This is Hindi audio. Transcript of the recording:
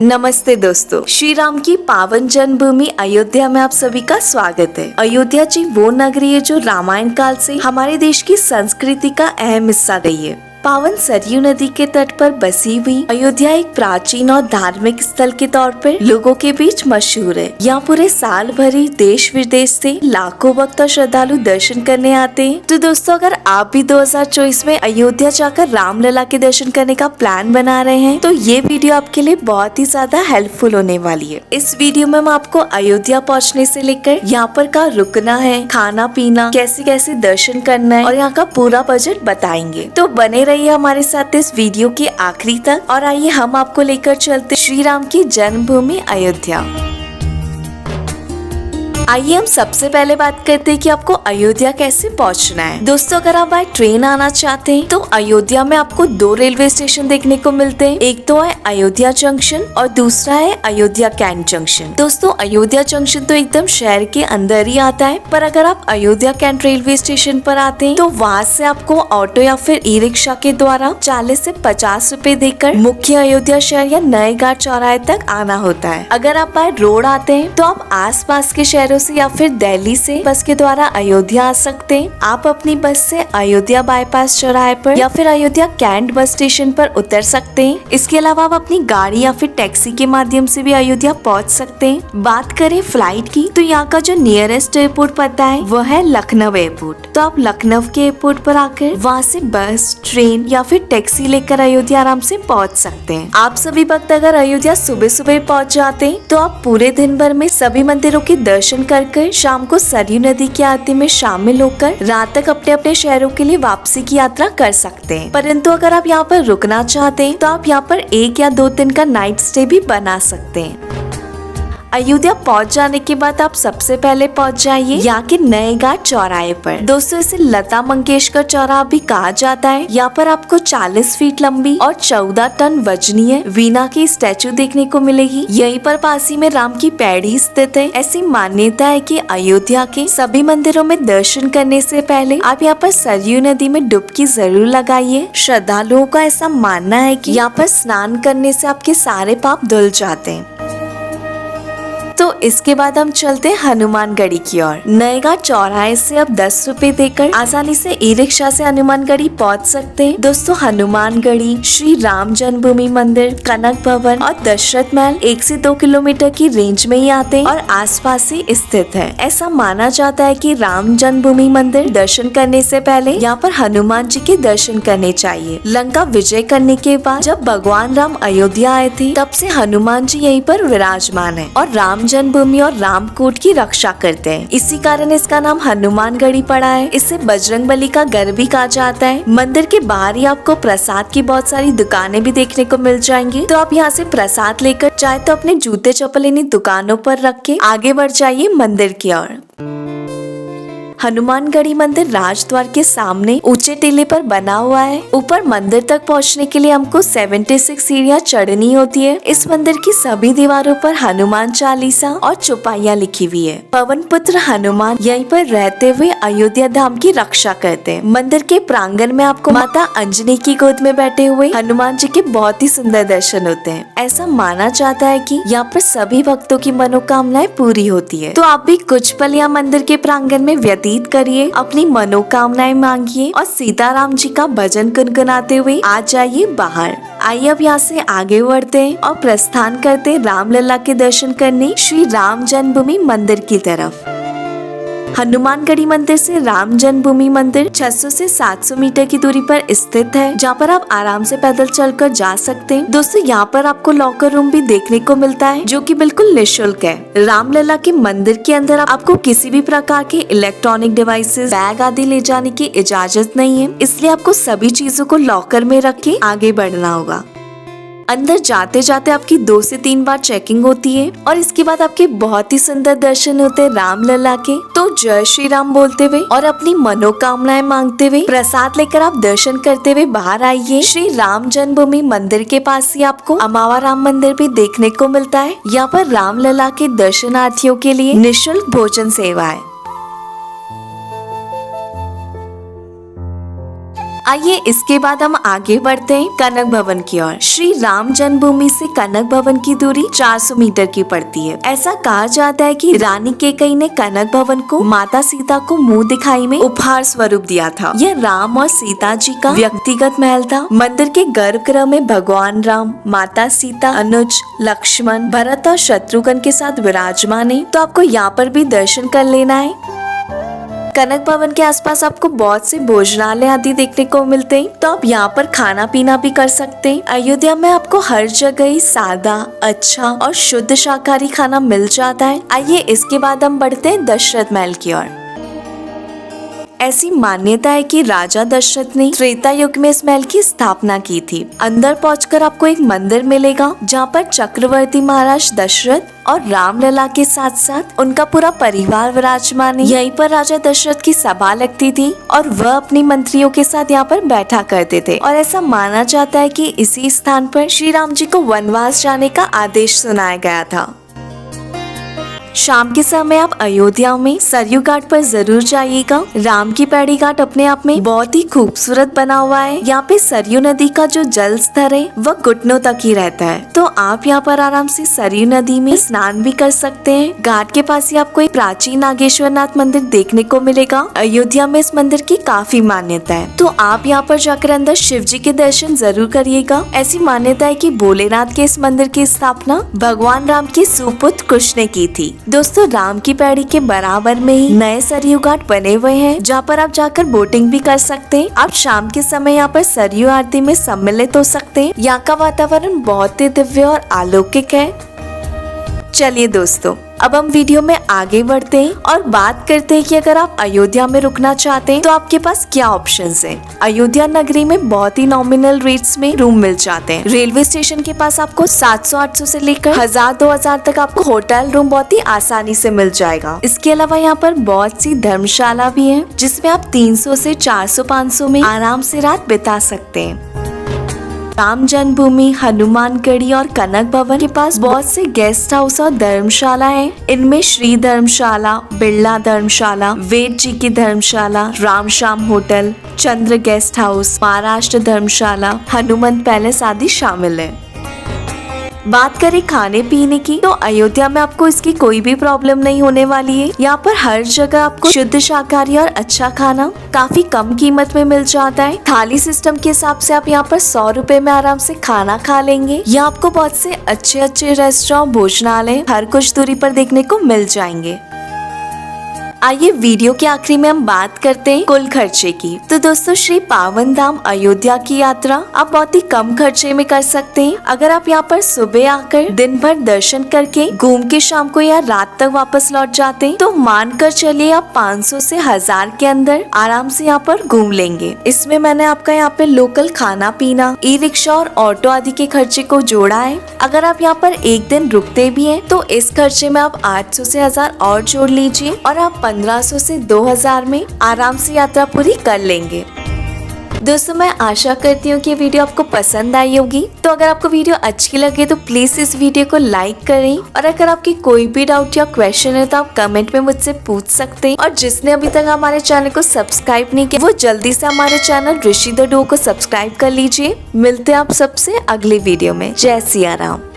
नमस्ते दोस्तों, श्री राम की पावन जन्मभूमि अयोध्या में आप सभी का स्वागत है। अयोध्या जी वो नगरी है जो रामायण काल से हमारे देश की संस्कृति का अहम हिस्सा रही है। पावन सरयू नदी के तट पर बसी हुई अयोध्या एक प्राचीन और धार्मिक स्थल के तौर पर लोगों के बीच मशहूर है। यहाँ पूरे साल भर ही देश विदेश से लाखों भक्त और श्रद्धालु दर्शन करने आते हैं। तो दोस्तों, अगर आप भी 2024 में अयोध्या जाकर रामलला के दर्शन करने का प्लान बना रहे हैं तो ये वीडियो आपके लिए बहुत ही ज्यादा हेल्पफुल होने वाली है। इस वीडियो में मैं आपको अयोध्या पहुँचने से लेकर यहाँ पर कहाँ रुकना है, खाना पीना, कैसे कैसे दर्शन करना है और यहाँ का पूरा बजट बताएंगे। तो बने रहिए हमारे साथ इस वीडियो के आखिरी तक और आइए हम आपको लेकर चलते श्री राम की जन्मभूमि अयोध्या। आइए हम सबसे पहले बात करते हैं कि आपको अयोध्या कैसे पहुंचना है। दोस्तों, अगर आप बाय ट्रेन आना चाहते हैं तो अयोध्या में आपको 2 रेलवे स्टेशन देखने को मिलते हैं। एक तो है अयोध्या जंक्शन और दूसरा है अयोध्या कैंट जंक्शन। दोस्तों, अयोध्या जंक्शन तो एकदम शहर के अंदर ही आता है, पर अगर आप अयोध्या कैंट रेलवे स्टेशन पर आते हैं तो वहाँ से आपको ऑटो या फिर ई रिक्शा के द्वारा 40 से 50 रुपए देकर मुख्य अयोध्या शहर या नए घाट चौराहे तक आना होता है। अगर आप बाय रोड आते हैं तो आप आस पास के शहरों से या फिर दिल्ली से बस के द्वारा अयोध्या आ सकते हैं। आप अपनी बस से अयोध्या बाईपास चौराहे पर या फिर अयोध्या कैंट बस स्टेशन पर उतर सकते हैं। इसके अलावा आप अपनी गाड़ी या फिर टैक्सी के माध्यम से भी अयोध्या पहुंच सकते हैं। बात करें फ्लाइट की तो यहाँ का जो नियरेस्ट एयरपोर्ट पड़ता है वह है लखनऊ एयरपोर्ट। तो आप लखनऊ के एयरपोर्ट पर आकर वहाँ से बस, ट्रेन या फिर टैक्सी लेकर अयोध्या आराम से पहुँच सकते हैं। आप सभी भक्त अगर अयोध्या सुबह सुबह पहुँच जाते हैं तो आप पूरे दिन भर में सभी मंदिरों के दर्शन कर शाम को सरयू नदी की आरती में शामिल होकर रात तक अपने अपने शहरों के लिए वापसी की यात्रा कर सकते हैं। परंतु अगर आप यहाँ पर रुकना चाहते हैं तो आप यहाँ पर 1 या 2 दिन का नाइट स्टे भी बना सकते हैं। अयोध्या पहुंच जाने के बाद आप सबसे पहले पहुंच जाइए यहाँ के नए घाट चौराहे पर। दोस्तों, इसे लता मंगेशकर चौराहा भी कहा जाता है। यहाँ पर आपको 40 फीट लंबी और 14 टन वजनीय वीणा की स्टैचू देखने को मिलेगी। यहीं पर पास ही में राम की पैड़ी स्थित है। ऐसी मान्यता है कि अयोध्या के सभी मंदिरों में दर्शन करने से पहले आप यहाँ पर सरयू नदी में डुबकी जरूर लगाइए। श्रद्धालुओं का ऐसा मानना है कि यहाँ पर स्नान करने से आपके सारे पाप धुल जाते हैं। तो इसके बाद हम चलते हैं हनुमानगढ़ी की ओर। नए घाट चौराहे से अब 10 रुपए देकर आसानी से ई रिक्शा से हनुमानगढ़ी पहुंच सकते हैं। दोस्तों, हनुमानगढ़ी, श्री राम जन्मभूमि मंदिर, कनक भवन और दशरथ महल 1 से 2 किलोमीटर की रेंज में ही आते हैं और आसपास ही स्थित है। ऐसा माना जाता है कि राम जन्मभूमि मंदिर दर्शन करने से पहले यहाँ पर हनुमान जी के दर्शन करने चाहिए। लंका विजय करने के बाद जब भगवान राम अयोध्या आए थे तब से हनुमान जी यहीं पर विराजमान है और राम जन्मभूमि और रामकोट की रक्षा करते हैं। इसी कारण इसका नाम हनुमानगढ़ी पड़ा है। इसे बजरंगबली का गढ़ भी कहा जाता है। मंदिर के बाहर ही आपको प्रसाद की बहुत सारी दुकानें भी देखने को मिल जाएंगी। तो आप यहाँ से प्रसाद लेकर चाहे तो अपने जूते चप्पल इन्हीं दुकानों पर रख के आगे बढ़ जाइए मंदिर की ओर। हनुमानगढ़ी मंदिर राजद्वार के सामने ऊंचे टीले पर बना हुआ है। ऊपर मंदिर तक पहुंचने के लिए हमको 76 सीढ़ियां चढ़नी होती है। इस मंदिर की सभी दीवारों पर हनुमान चालीसा और चौपाइयां लिखी हुई है। पवन पुत्र हनुमान यहीं पर रहते हुए अयोध्या धाम की रक्षा करते हैं। मंदिर के प्रांगण में आपको माता अंजनी की गोद में बैठे हुए हनुमान जी के बहुत ही सुंदर दर्शन होते हैं। ऐसा माना जाता है कि यहाँ पर सभी भक्तों की मनोकामनाएं पूरी होती है। तो आप भी कुछ पल यहाँ मंदिर के प्रांगण में व्यतीत करिए, अपनी मनोकामनाएं मांगिए और सीताराम जी का भजन गुनगुनाते हुए आ जाइए बाहर। आइए अब यहाँ से आगे बढ़ते हैं और प्रस्थान करते रामलला के दर्शन करने श्री राम जन्मभूमि मंदिर की तरफ। हनुमानगढ़ी मंदिर से राम जन्मभूमि मंदिर 600 से 700 मीटर की दूरी पर स्थित है, जहाँ पर आप आराम से पैदल चलकर जा सकते हैं। दोस्तों, यहाँ पर आपको लॉकर रूम भी देखने को मिलता है जो कि बिल्कुल निःशुल्क है। रामलला के मंदिर के अंदर आपको किसी भी प्रकार के इलेक्ट्रॉनिक डिवाइसेस, बैग आदि ले जाने की इजाजत नहीं है, इसलिए आपको सभी चीजों को लॉकर में रख के आगे बढ़ना होगा। अंदर जाते जाते आपकी 2 से 3 बार चेकिंग होती है और इसके बाद आपके बहुत ही सुंदर दर्शन होते हैं रामलला के। तो जय श्री राम बोलते हुए और अपनी मनोकामनाएं मांगते हुए प्रसाद लेकर आप दर्शन करते हुए बाहर आइए। श्री राम जन्मभूमि मंदिर के पास ही आपको अमावा राम मंदिर भी देखने को मिलता है। यहाँ पर रामलला के दर्शनार्थियों के लिए निःशुल्क भोजन सेवा है। आइए इसके बाद हम आगे बढ़ते हैं कनक भवन की ओर। श्री राम जन्मभूमि से कनक भवन की दूरी 400 मीटर की पड़ती है। ऐसा कहा जाता है कि रानी कैकेयी ने कनक भवन को माता सीता को मुंह दिखाई में उपहार स्वरूप दिया था। यह राम और सीता जी का व्यक्तिगत महल था। मंदिर के गर्भगृह में भगवान राम, माता सीता, अनुज, लक्ष्मण, भरत और शत्रुघ्न के साथ विराजमान है। तो आपको यहाँ पर भी दर्शन कर लेना है। कनक भवन के आसपास आपको बहुत से भोजनालय आदि देखने को मिलते हैं, तो आप यहाँ पर खाना पीना भी कर सकते हैं। अयोध्या में आपको हर जगह ही सादा, अच्छा और शुद्ध शाकाहारी खाना मिल जाता है। आइए इसके बाद हम बढ़ते हैं दशरथ महल की ओर। ऐसी मान्यता है कि राजा दशरथ ने त्रेता युग में इस महल की स्थापना की थी। अंदर पहुंचकर आपको एक मंदिर मिलेगा जहां पर चक्रवर्ती महाराज दशरथ और रामलला के साथ साथ उनका पूरा परिवार विराजमान है। यहीं पर राजा दशरथ की सभा लगती थी और वह अपनी मंत्रियों के साथ यहाँ पर बैठा करते थे। और ऐसा माना जाता है कि इसी स्थान पर श्री राम जी को वनवास जाने का आदेश सुनाया गया था। शाम के समय आप अयोध्या में सरयू घाट पर जरूर जाइएगा। राम की पैड़ी घाट अपने आप में बहुत ही खूबसूरत बना हुआ है। यहाँ पे सरयू नदी का जो जल स्तर है वह घुटनों तक ही रहता है, तो आप यहाँ पर आराम से सरयू नदी में स्नान भी कर सकते हैं। घाट के पास ही आपको एक प्राचीन नागेश्वर नाथ मंदिर देखने को मिलेगा। अयोध्या में इस मंदिर की काफी मान्यता है, तो आप यहाँ पर जाकर अंदर शिव जी के दर्शन जरूर करिएगा। ऐसी मान्यता है कि भोलेनाथ के इस मंदिर की स्थापना भगवान राम के सुपुत्र कृष्ण ने की थी। दोस्तों, राम की पैड़ी के बराबर में ही नए सरयू घाट बने हुए हैं, जहाँ पर आप जाकर बोटिंग भी कर सकते हैं। आप शाम के समय यहाँ पर सरयू आरती में सम्मिलित हो सकते हैं। यहाँ का वातावरण बहुत ही दिव्य और अलौकिक है। चलिए दोस्तों, अब हम वीडियो में आगे बढ़ते हैं और बात करते हैं कि अगर आप अयोध्या में रुकना चाहते हैं तो आपके पास क्या ऑप्शंस हैं। अयोध्या नगरी में बहुत ही नॉमिनल रेट्स में रूम मिल जाते हैं। रेलवे स्टेशन के पास आपको 700-800 से लेकर 1000-2000 तक आपको होटल रूम बहुत ही आसानी से मिल जाएगा। इसके अलावा यहाँ पर बहुत सी धर्मशाला भी है, जिसमें आप 300 से 400-500 में आराम से रात बिता सकते हैं। राम जन्मभूमि, हनुमानगढ़ी और कनक भवन के पास बहुत से गेस्ट हाउस और धर्मशाला हैं। इनमें श्री धर्मशाला, बिरला धर्मशाला, वेद जी की धर्मशाला, राम श्याम होटल, चंद्र गेस्ट हाउस, महाराष्ट्र धर्मशाला, हनुमंत पैलेस आदि शामिल है। बात करें खाने पीने की, तो अयोध्या में आपको इसकी कोई भी प्रॉब्लम नहीं होने वाली है। यहाँ पर हर जगह आपको शुद्ध शाकाहारी और अच्छा खाना काफी कम कीमत में मिल जाता है। थाली सिस्टम के हिसाब से आप यहाँ पर 100 रुपए में आराम से खाना खा लेंगे। यहाँ आपको बहुत से अच्छे अच्छे रेस्टोरेंट, भोजनालय हर कुछ दूरी पर देखने को मिल जाएंगे। आइए वीडियो के आखिरी में हम बात करते हैं कुल खर्चे की। तो दोस्तों, श्री पावन धाम अयोध्या की यात्रा आप बहुत ही कम खर्चे में कर सकते हैं। अगर आप यहाँ पर सुबह आकर दिन भर दर्शन करके घूम के शाम को या रात तक वापस लौट जाते हैं, तो मानकर चलिए आप 500 से 1000 के अंदर आराम से यहाँ पर घूम लेंगे। इसमें मैंने आपका यहाँ पे लोकल खाना पीना, ई रिक्शा और ऑटो आदि के खर्चे को जोड़ा है। अगर आप यहाँ पर एक दिन रुकते भी हैं, तो इस खर्चे में आप 800 से 1000 और जोड़ लीजिए और आप 1500 से 2000 में आराम से यात्रा पूरी कर लेंगे। दोस्तों, मैं आशा करती हूँ कि वीडियो आपको पसंद आई होगी। तो अगर आपको वीडियो अच्छी लगे तो प्लीज इस वीडियो को लाइक करें, और अगर आपकी कोई भी डाउट या क्वेश्चन है तो आप कमेंट में मुझसे पूछ सकते हैं। और जिसने अभी तक हमारे चैनल को सब्सक्राइब नहीं किया, वो जल्दी से हमारे चैनल ऋषि द डुओ को सब्सक्राइब कर लीजिए। मिलते हैं आप सबसे अगली वीडियो में। जय सिया राम।